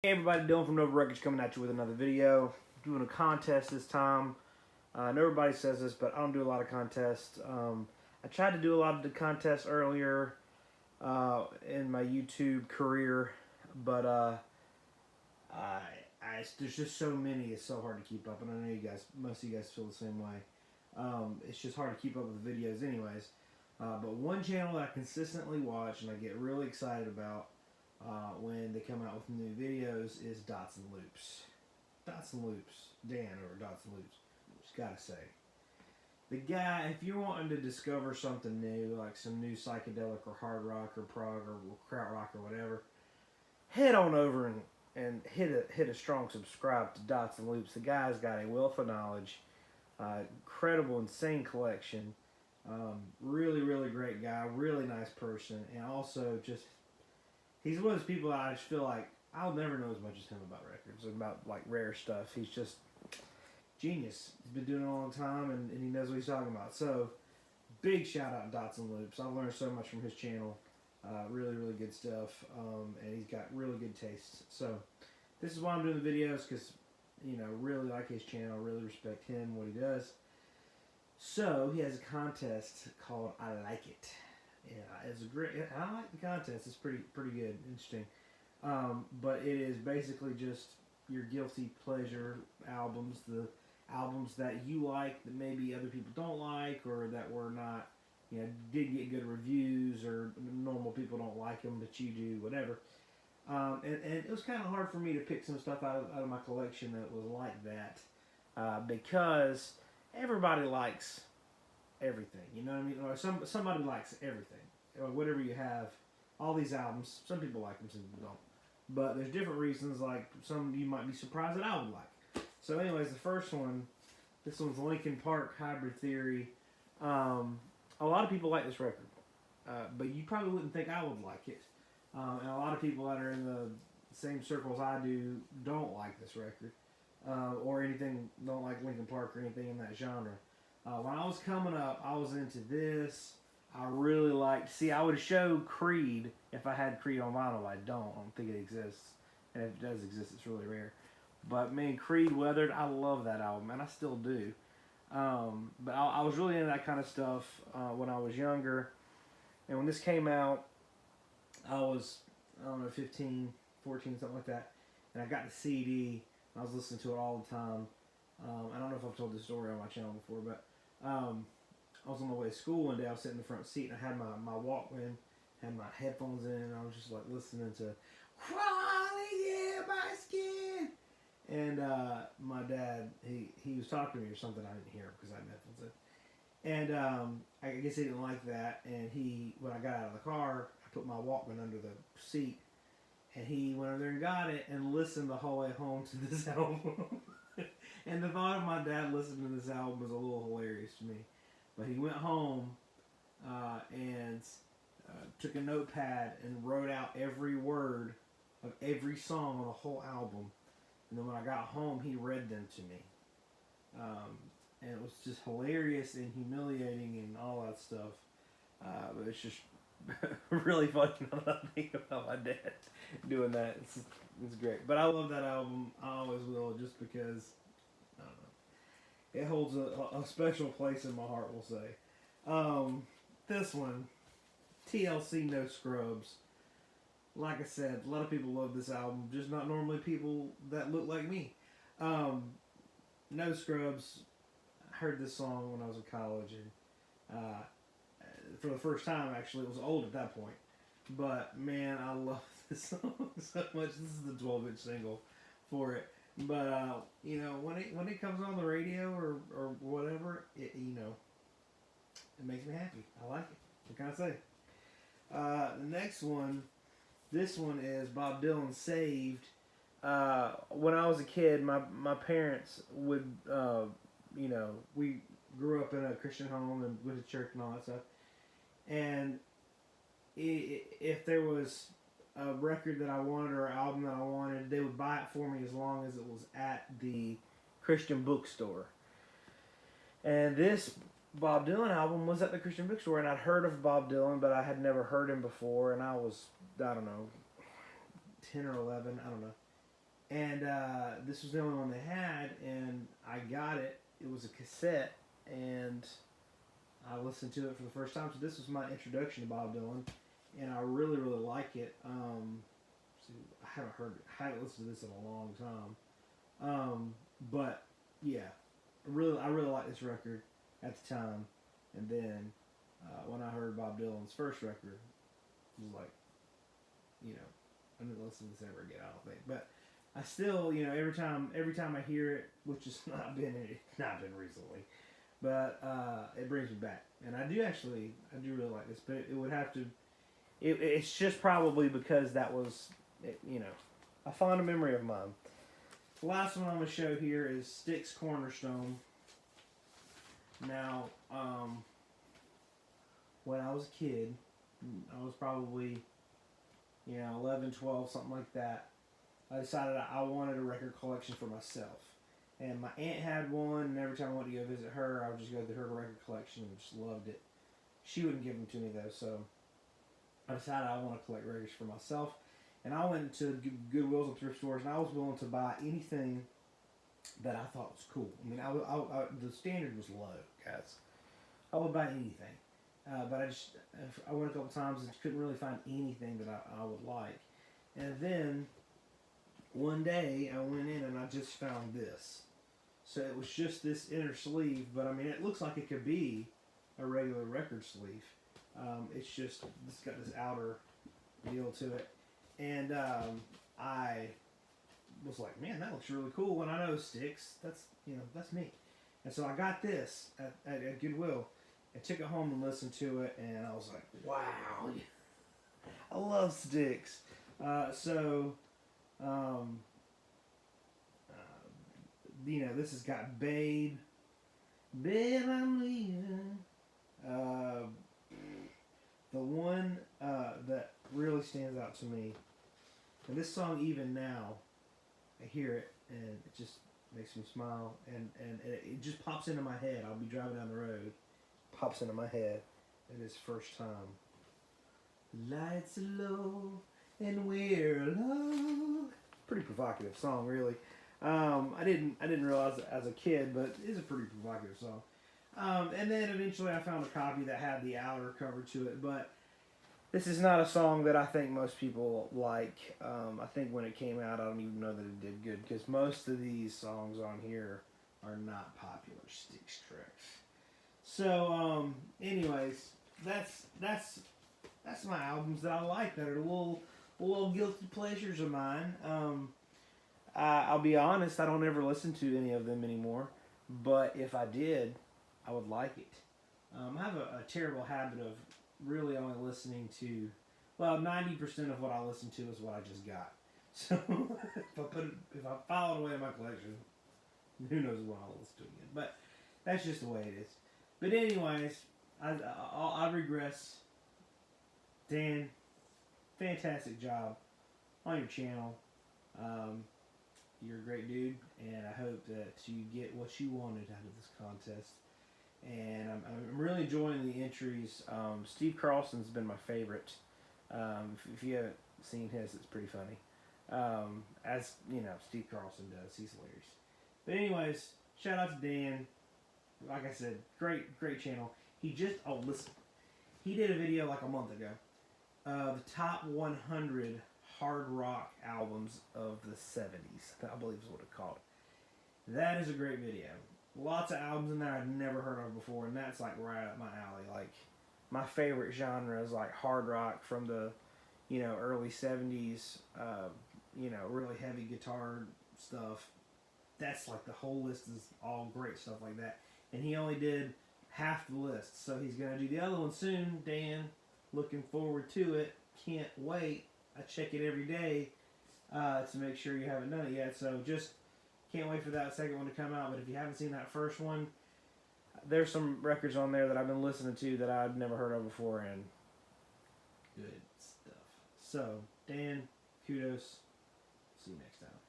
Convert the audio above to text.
Hey everybody, Dylan from Nova Records coming at you with another video. Doing a contest this time. I know everybody says this, but I don't do a lot of contests. I tried to do a lot of the contests earlier in my YouTube career, but there's just so many. It's so hard to keep up, and I know you guys, most of you guys feel the same way. It's just hard to keep up with the videos, anyways. But one channel that I consistently watch and I get really excited about when they come out with new videos is Dots and Loops. Dots and Loops. Dan over Dots and Loops. Just gotta say. The guy, if you're wanting to discover something new, like some new psychedelic or hard rock or prog or krautrock or whatever, head on over and hit a strong subscribe to Dots and Loops. The guy's got a wealth of knowledge, incredible, insane collection. Really, really great guy, really nice person, and also just he's one of those people that I just feel like I'll never know as much as him about records, about like rare stuff. He's just genius. He's been doing it a long time, and he knows what he's talking about. So, big shout out to Dots and Loops. I've learned so much from his channel. Really, really good stuff, and he's got really good tastes. So, this is why I'm doing the videos, because, you know, really like his channel, really respect him, what he does. So, he has a contest called I Like It. Yeah, it's a great. I like the contest. It's pretty good, interesting. But it is basically just your guilty pleasure albums, the albums that you like that maybe other people don't like, or that were not, you know, did get good reviews, or normal people don't like them, but you do, whatever. And it was kind of hard for me to pick some stuff out of my collection that was like that, because everybody likes everything. You know what I mean? Or somebody likes everything. Or whatever you have, all these albums. Some people like them, some people don't. But there's different reasons. Like some you might be surprised that I would like. So, anyways, the first one, this one's Linkin Park Hybrid Theory. A lot of people like this record, but you probably wouldn't think I would like it. And a lot of people that are in the same circles I do don't like this record, or anything. Don't like Linkin Park or anything in that genre. When I was coming up, I was into this. I really liked. See, I would show Creed if I had Creed on vinyl. I don't think it exists, and if it does exist, it's really rare. But man, Creed Weathered, I love that album, and I still do. But I was really into that kind of stuff when I was younger, and when this came out, I was, I don't know, 15, 14, something like that, and I got the CD. I was listening to it all the time. I don't know if I've told this story on my channel before, but I was on my way to school one day. I was sitting in the front seat, and I had my Walkman, had my headphones in, and I was just like listening to "Crawling in My Skin." And my dad, he was talking to me or something. I didn't hear him because I had headphones in. And I guess he didn't like that. And when I got out of the car, I put my Walkman under the seat, and he went over there and got it and listened the whole way home to this album. And the thought of my dad listening to this album was a little hilarious to me. But he went home and took a notepad and wrote out every word of every song on the whole album. And then when I got home, he read them to me. And it was just hilarious and humiliating and all that stuff. But it's just really funny now that I think about my dad doing that. It's great. But I love that album. I always will, just because, I don't know, it holds a special place in my heart, we'll say. This one, TLC No Scrubs. Like I said, a lot of people love this album, just not normally people that look like me. No Scrubs, I heard this song when I was in college, and for the first time, actually. It was old at that point. But, man, I love this song so much. This is the 12-inch single for it. But, you know, when it comes on the radio or whatever, it makes me happy. I like it. What can I say? The next one, this one is Bob Dylan, Saved. When I was a kid, my parents would, we grew up in a Christian home and went to church and all that stuff. And if there was a record that I wanted or an album that I wanted, they would buy it for me as long as it was at the Christian bookstore. And this Bob Dylan album was at the Christian bookstore, and I'd heard of Bob Dylan, but I had never heard him before, and I was, I don't know, 10 or 11, I don't know. And this was the only one they had, and I got it. It was a cassette, and I listened to it for the first time. So this was my introduction to Bob Dylan, and I really, really like it. See, I haven't listened to this in a long time. But yeah, I really liked this record at the time, and then when I heard Bob Dylan's first record, it was like, you know, I didn't listen to this ever again. I don't think, but I still, you know, every time I hear it, which has not been recently, but it brings me back, and I do really like this, but it would have to. It's just probably because that was, you know, a fond memory of mine. The last one I'm going to show here is Styx Cornerstone. Now, when I was a kid, I was probably, 11, 12, something like that. I decided I wanted a record collection for myself. And my aunt had one, and every time I went to go visit her, I would just go to her record collection and just loved it. She wouldn't give them to me, though, so I decided I want to collect records for myself. And I went to Goodwills and thrift stores, and I was willing to buy anything that I thought was cool. I mean, the standard was low, guys. I would buy anything. But I went a couple times and couldn't really find anything that I would like. And then one day I went in and I just found this. So it was just this inner sleeve, but I mean, it looks like it could be a regular record sleeve. It's just, it's got this outer deal to it. And I was like, man, that looks really cool. And I know Styx, that's me. And so I got this at Goodwill and took it home and listened to it, and I was like, wow, I love Styx. This has got Babe, I'm leaving. The one that really stands out to me, and this song even now, I hear it and it just makes me smile, and it just pops into my head. I'll be driving down the road, pops into my head at his first time. Lights are low and we're alone. Pretty provocative song, really. I didn't realize it as a kid, but it's a pretty provocative song. And then eventually I found a copy that had the outer cover to it, but this is not a song that I think most people like. I think when it came out, I don't even know that it did good, because most of these songs on here are not popular Styx tracks. So, anyways, that's my albums that I like, that are little guilty pleasures of mine. I'll be honest, I don't ever listen to any of them anymore, but if I did, I would like it. I have a terrible habit of really only listening to, 90% of what I listen to is what I just got. So if I file it away in my collection, who knows when I'll listen to it again. But that's just the way it is. But anyways, I regress. Dan, fantastic job on your channel. You're a great dude, and I hope that you get what you wanted out of this contest. And I'm really enjoying the entries. Steve Carlson's been my favorite. If you haven't seen his, it's pretty funny. As you know, Steve Carlson does. He's hilarious. But anyways, shout out to Dan. Like I said, great channel. He did a video like a month ago. The top 100 hard rock albums of the 70s, I believe is what it called. That is a great video. Lots of albums in there I'd never heard of before, and that's like right up my alley. Like, my favorite genre is like hard rock from the, early 70s, really heavy guitar stuff. That's like, the whole list is all great stuff like that. And he only did half the list, so he's going to do the other one soon. Dan, looking forward to it. Can't wait. I check it every day to make sure you haven't done it yet. So just can't wait for that second one to come out. But if you haven't seen that first one, there's some records on there that I've been listening to that I've never heard of before, and good stuff. So, Dan, kudos. See you next time.